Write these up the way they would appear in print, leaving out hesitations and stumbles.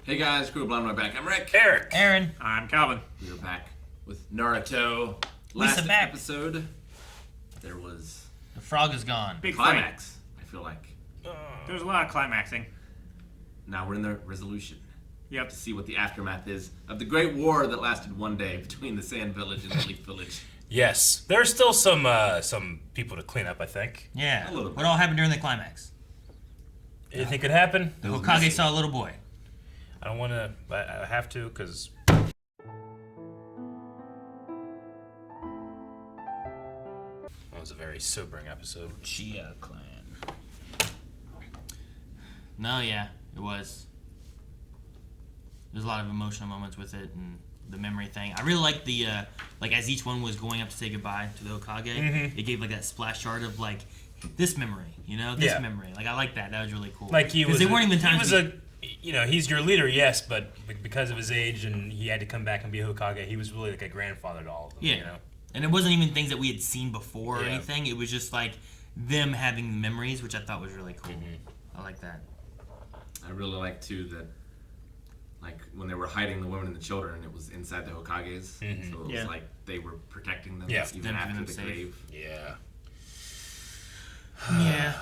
Hey guys, Crew Blind, we're back. I'm Rick. Eric. Aaron. I'm Calvin. We are back with Naruto. Last episode, there was The frog is gone. Big climax, I feel like. There was a lot of climaxing. Now we're in the resolution. Yep. To see what the aftermath is of the great war that lasted one day between the Sand Village and the Leaf Village. Yes, there's still some people to clean up. I think. Yeah. A little bit. What all happened during the climax? Anything could happen. The Hokage saw a little boy. I don't want to. I have to because. That was a very sobering episode. Chia clan. No, yeah, it was. There's a lot of emotional moments with it and the memory thing. I really liked the as each one was going up to say goodbye to the Hokage, it gave like that splash art of like this memory, this memory. Like I like that. That was really cool. Like he was. They weren't even times. He's your leader, yes, but because of his age and he had to come back and be a Hokage, he was really like a grandfather to all of them. Yeah. And it wasn't even things that we had seen before or anything. It was just like them having memories, which I thought was really cool. I like that. I really like too that, like when they were hiding the women and the children, it was inside the Hokages, so it was like they were protecting them even after the grave. Yeah. Yeah.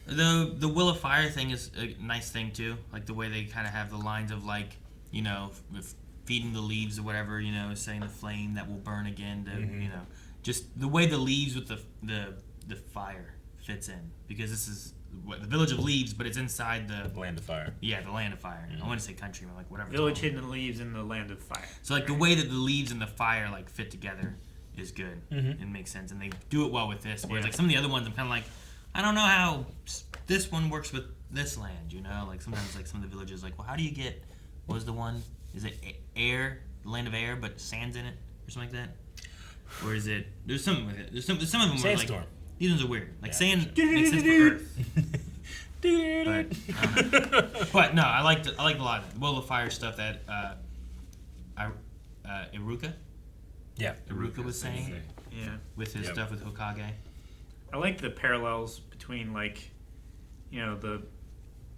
The Will of Fire thing is a nice thing too. Like the way they kind of have the lines of like, feeding the leaves or whatever, saying the flame that will burn again to, just the way the leaves with the fire fits in, because this is the Village of Leaves, but it's inside the Land of Fire. Yeah, the Land of Fire. I want to say country, but like whatever. Village hidden in the leaves in the Land of Fire. So like the way that the leaves and the fire like fit together is good. It makes sense, and they do it well with this. Whereas like some of the other ones, I'm kind of like, I don't know how this one works with this land. Like sometimes like some of the villages, like, well, how do you get? What was the one? Is it air, the Land of Air, but sand's in it or something like that? Or is it? There's something with it. There's some of them Sandstorm. are like these ones are weird. Like sand makes sense for Earth. But no, I liked a lot of it. Will of Fire stuff that Iruka. Yeah. Iruka was saying. Yeah. With his stuff with Hokage. I like the parallels between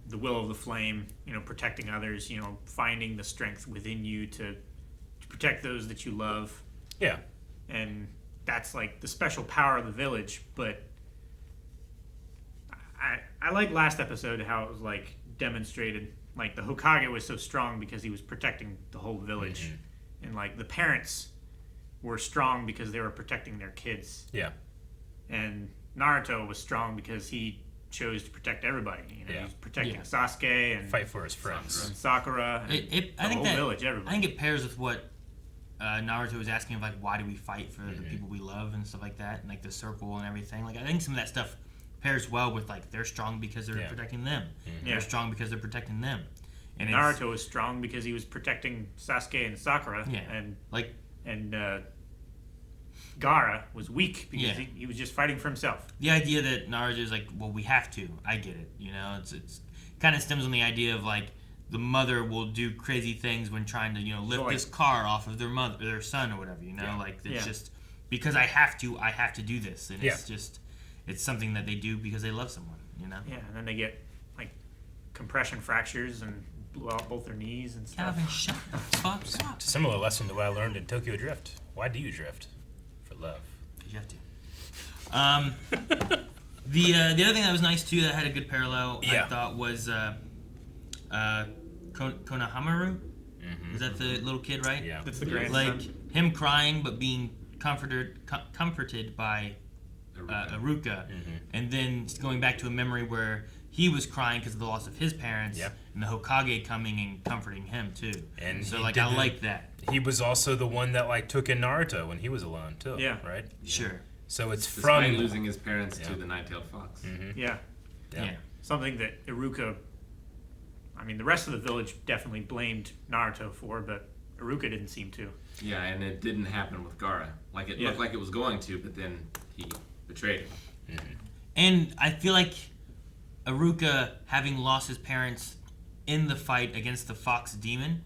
the will of the flame, protecting others, finding the strength within you to protect those that you love. Yeah. And that's like the special power of the village. But I like last episode how it was like demonstrated, like the Hokage was so strong because he was protecting the whole village, and like the parents were strong because they were protecting their kids. Yeah. And Naruto was strong because he chose to protect everybody. He's protecting Sasuke and fight for his friends and Sakura. And I think whole village, everybody. I think it pairs with what Naruto was asking of like, why do we fight for the people we love and stuff like that, and like the circle and everything. Like I think some of that stuff pairs well with like they're strong because they're protecting them. They're strong because they're protecting them. And Naruto was strong because he was protecting Sasuke and Sakura. Yeah. And Gaara was weak because he was just fighting for himself. The idea that Naruto is like, well, we have to. I get it. It's kind of stems on the idea of like the mother will do crazy things when trying to lift this car off of their son or whatever. Like it's just because I have to do this, and it's something that they do because they love someone. Yeah, and then they get like compression fractures and blew out both their knees and stuff. Calvin, shut the fuck up. Similar lesson to what I learned in Tokyo Drift. Why do you drift? For love. You have to. The other thing that was nice too that had a good parallel I thought was Konohamaru. Is that the little kid, right? Yeah. That's the grandson. Like him crying but being comforted by Iruka, and then going back to a memory where he was crying because of the loss of his parents, and the Hokage coming and comforting him too. And so like I like that. He was also the one that like took in Naruto when he was alone too. Yeah. Right. Sure. So it's Despite from losing his parents to the nine-tailed fox. Yeah. Something that Iruka, the rest of the village definitely blamed Naruto for, but Iruka didn't seem to. Yeah, and it didn't happen with Gaara. Like it looked like it was going to, but then he betrayed him. And I feel like Iruka, having lost his parents in the fight against the fox demon,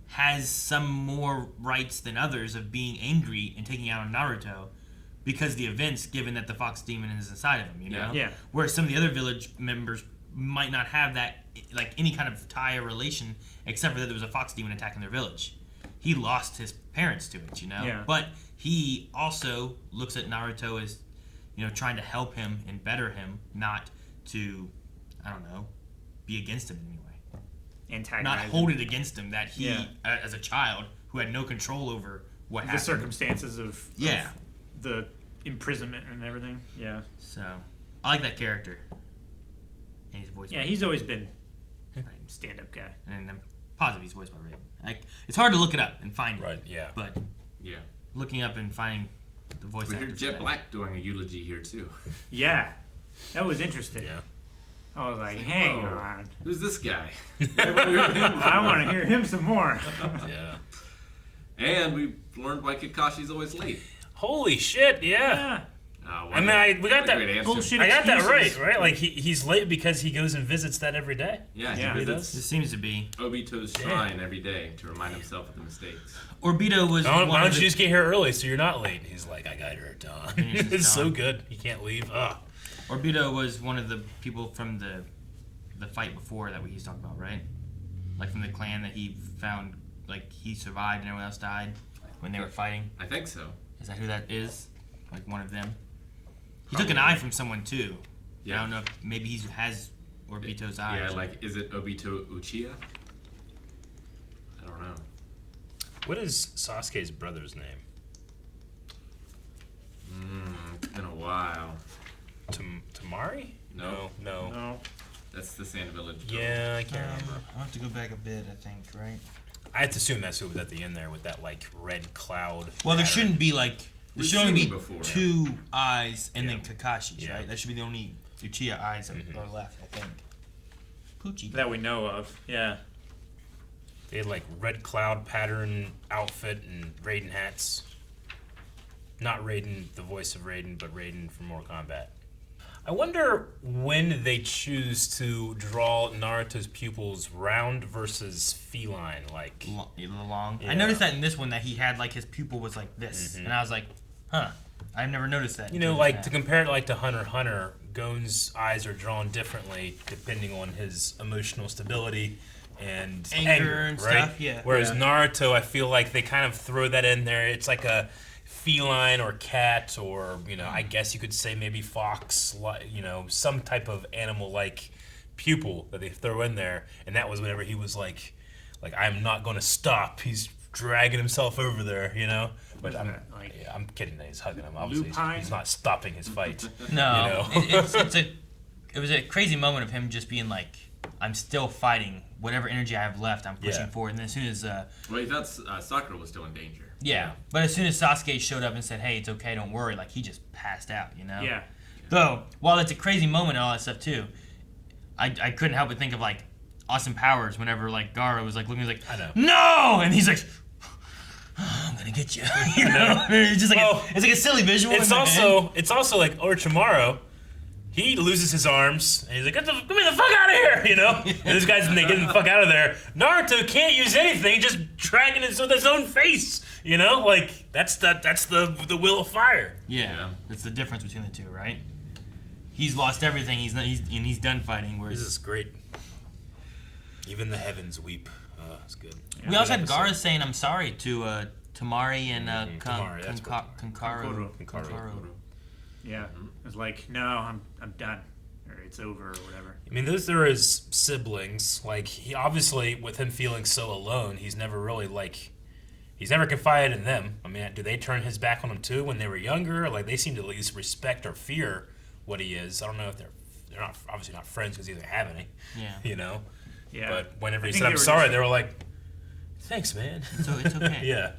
has some more rights than others of being angry and taking out on Naruto because of the events, given that the fox demon is inside of him, Yeah. Whereas some of the other village members might not have that, like, any kind of tie or relation, except for that there was a fox demon attacking their village. He lost his parents to it, you know? Yeah. But he also looks at Naruto as, you know, trying to help him and better him, not to, I don't know, be against him in any way. Antagonize Not hold it against him that he, as a child, who had no control over what happened. The circumstances of the imprisonment and everything. Yeah. So, I like that character. And he's voiced by he's always been a stand-up guy. And I'm positive he's voiced by Raven. Like, it's hard to look it up and find it. Right, yeah. But Yeah. looking up and finding the voice We actor. heard Jet Black doing a eulogy here too. Yeah. That was interesting. Yeah. I was like, hang Whoa. on. Who's this guy? I want to hear him some more. Yeah. And we learned why Kakashi's always late. Holy shit, yeah. Yeah. I mean, we got that Great answer. bullshit. I got that Excuses. right? Like, he's late because he goes and visits that every day? Yeah, Yeah. he He visits It seems to be. Obito's shrine every day to remind himself of the mistakes. Orbito was Why one don't of you the... just get here early so you're not late? He's like, I got here at dawn. Finishes It's so dawn. good. He can't leave. Ugh. Orbito was one of the people from the fight before that he's talking about, right? Like from the clan that he found, like he survived and everyone else died when they were fighting. I think so. Is that who that is? Like one of them? He took an eye from someone too. Yeah. I don't know if maybe he has Orbito's eye. Yeah, like, is it Obito Uchiha? I don't know. What is Sasuke's brother's name? It's been a while. Tamari? No. No. That's the Sand Village. girl. Yeah, I can't remember. I'll have to go back a bit, I think, right? I have to assume that's who was at the end there with that, like, red cloud. Well, there pattern. shouldn't be like there We've should only seen be it before. two eyes and Yeah. then Kakashi's, Yeah. right? That should be the only Uchiha eyes that are left, I think. Poochie. That we know of. Yeah. They had, like, red cloud pattern outfit and Raiden hats. Not Raiden, the voice of Raiden, but Raiden from Mortal Kombat. I wonder when they choose to draw Naruto's pupils round versus feline, like. Long. Yeah. I noticed that in this one that he had like his pupil was like this, and I was like, huh. I've never noticed that. You know, like to compare it like to Hunter x Hunter, Gon's eyes are drawn differently depending on his emotional stability and Anger and right? stuff, yeah. Whereas Yeah. Naruto, I feel like they kind of throw that in there. It's like a feline or cat or, you know, I guess you could say maybe fox, you know, some type of animal-like pupil that they throw in there. And that was whenever he was like I'm not going to stop. He's dragging himself over there, you know. But I'm kidding that he's hugging him. Obviously, Lupine? he's not stopping his fight. no, You know? it was a crazy moment of him just being like, I'm still fighting. Whatever energy I have left, I'm pushing Yeah. forward. And then as soon as Well, he thought Sakura was still in danger. yeah, but as soon as Sasuke showed up and said, "Hey, it's okay, don't worry," like he just passed out, you know. Yeah. Though, while it's a crazy moment and all that stuff too, I couldn't help but think of like Austin Powers whenever like Gaara was like looking, he's like, I know. "No," and he's like, oh, "I'm gonna get you," you know. It's just like it's like a silly visual. It's in my head. also like Orochimaru. He loses his arms, and he's like, "Get me the fuck out of here!" You know. And this guy's, and they get him the fuck out of there. Naruto can't use anything, just dragging it with his own face. You know, like that's the will of fire. Yeah, that's the difference between the two, right? He's lost everything. He's done fighting. Whereas This is great. Even the heavens weep. It's good. we also had Gaara saying, "I'm sorry" to Tamari and Tamari, that's Kankaro. Yeah. It's like, no, I'm done. Or it's over or whatever. I mean, those are his siblings. Like, he obviously, with him feeling so alone, he's never really, like, he's never confided in them. I mean, do they turn his back on him, too, when they were younger? Like, they seem to at least respect or fear what he is. I don't know if they're not, obviously not friends because he doesn't have any, Yeah. you know? Yeah. But whenever I he think said, they I'm were sorry, just- they were like, thanks, man. So it's okay. Yeah.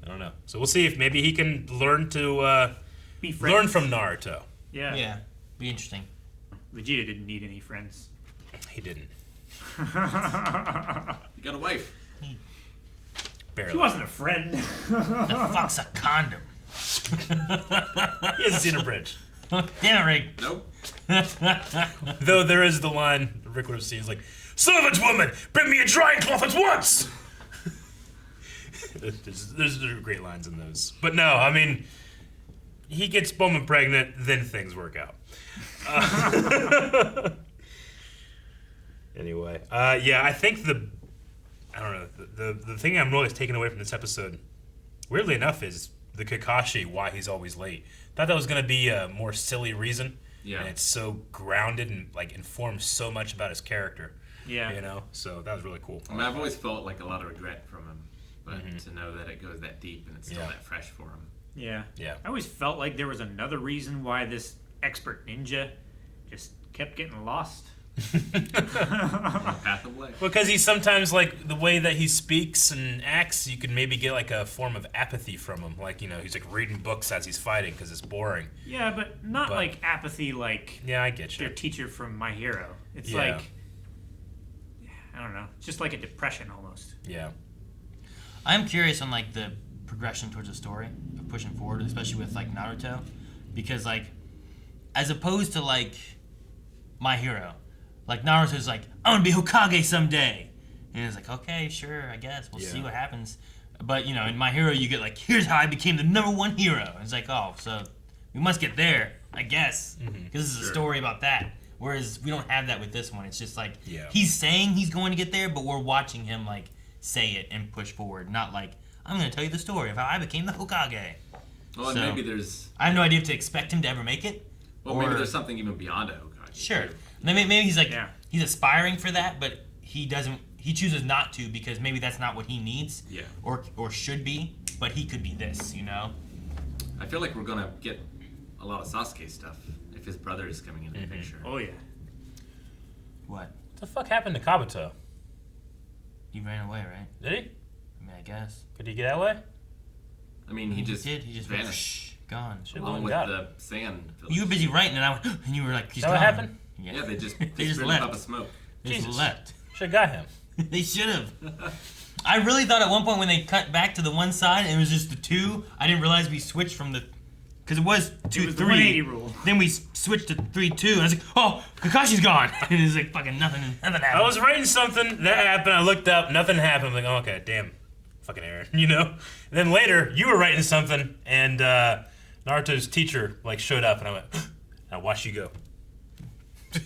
I don't know. So we'll see if maybe he can learn to, Be friends. learn from Naruto. Yeah. Yeah, be interesting. Vegeta didn't need any friends. He didn't. You got a wife. Barely. He wasn't a friend. The fuck's a condom? He hasn't seen a bridge. Damn it, Rick. Nope. Though there is the line Rick would have seen, is like, "Servant woman, bring me a drying cloth at once!" there's great lines in those. But no, I mean, he gets Bulma pregnant, then things work out. Anyway, yeah, I think the thing I'm really taking away from this episode, weirdly enough, is the Kakashi, why he's always late. Thought that was going to be a more silly reason. Yeah. And it's so grounded and like informs so much about his character. Yeah. You know, so that was really cool. I mean, I've always felt like a lot of regret from him, but to know that it goes that deep and it's still that fresh for him. Yeah. Yeah. I always felt like there was another reason why this expert ninja just kept getting lost. Path of life. Because he's sometimes like the way that he speaks and acts, you can maybe get like a form of apathy from him. Like, you know, he's like reading books as he's fighting because it's boring. Yeah, but not like apathy like I get you. Their teacher from My Hero. It's like, I don't know, it's just like a depression almost. Yeah. I'm curious on like the progression towards the story of pushing forward, especially with like Naruto, because like as opposed to like My Hero, like Naruto's like, I'm gonna be Hokage someday, and it's like, okay, sure, I guess we'll see what happens. But you know, in My Hero, you get like, here's how I became the #1 hero. And it's like, oh, so we must get there, I guess, because this is a story about that. Whereas we don't have that with this one. It's just like he's saying he's going to get there, but we're watching him like say it and push forward, not like, I'm going to tell you the story of how I became the Hokage. Well, and maybe there's... I have no idea if to expect him to ever make it. Well, maybe there's something even beyond a Hokage. Sure. Maybe he's like, he's aspiring for that, but he chooses not to because maybe that's not what he needs. Yeah. Or should be, but he could be this, you know? I feel like we're going to get a lot of Sasuke stuff if his brother is coming into the picture. Oh, yeah. What the fuck happened to Kabuto? He ran away, right? Did he? I mean, I guess. Could he get that way? I mean, he just vanished. Gone. Along with the sand village. You were busy writing, and you were like, he's gone. What happened? Yeah, they just left. Up a smoke. They just left. Should have got him. They should have. I really thought at one point when they cut back to the one side and it was just the two, I didn't realize we switched from the... Because it was 2-3. It was the 180 rule. Then we switched to 3-2, and I was like, oh, Kakashi's gone. And it was like fucking nothing happened. I was writing something, that happened, I looked up, nothing happened. I'm like, oh, okay, damn. Fucking Aaron, you know? And then later, you were writing something, and Naruto's teacher like showed up, and I went, I watched you go.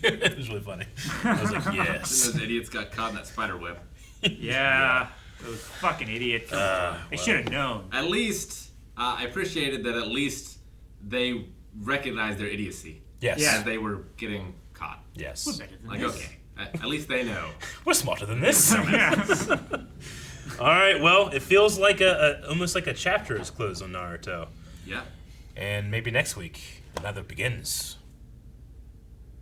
It was really funny. I was like, yes. Those idiots got caught in that spider web. Yeah, those fucking idiots. They should have known. At least, I appreciated that at least they recognized their idiocy. Yes. As they were getting caught. Yes. We're better than like, this. okay, at least they know. We're smarter than this. All right, well, it feels like almost like a chapter is closed on Naruto. Yeah. And maybe next week, another begins.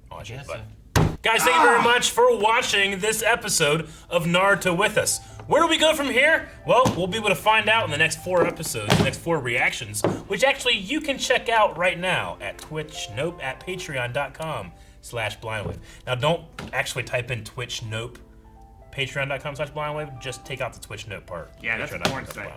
Oh, Guys, thank you very much for watching this episode of Naruto with us. Where do we go from here? Well, we'll be able to find out in the next 4 episodes, the next 4 reactions, which actually you can check out right now at Twitch, nope, at patreon.com/blindwave. Now, don't actually type in Twitch, nope, patreon.com/blindwave. Just take out the Twitch, nope part. Yeah, that's a porn site.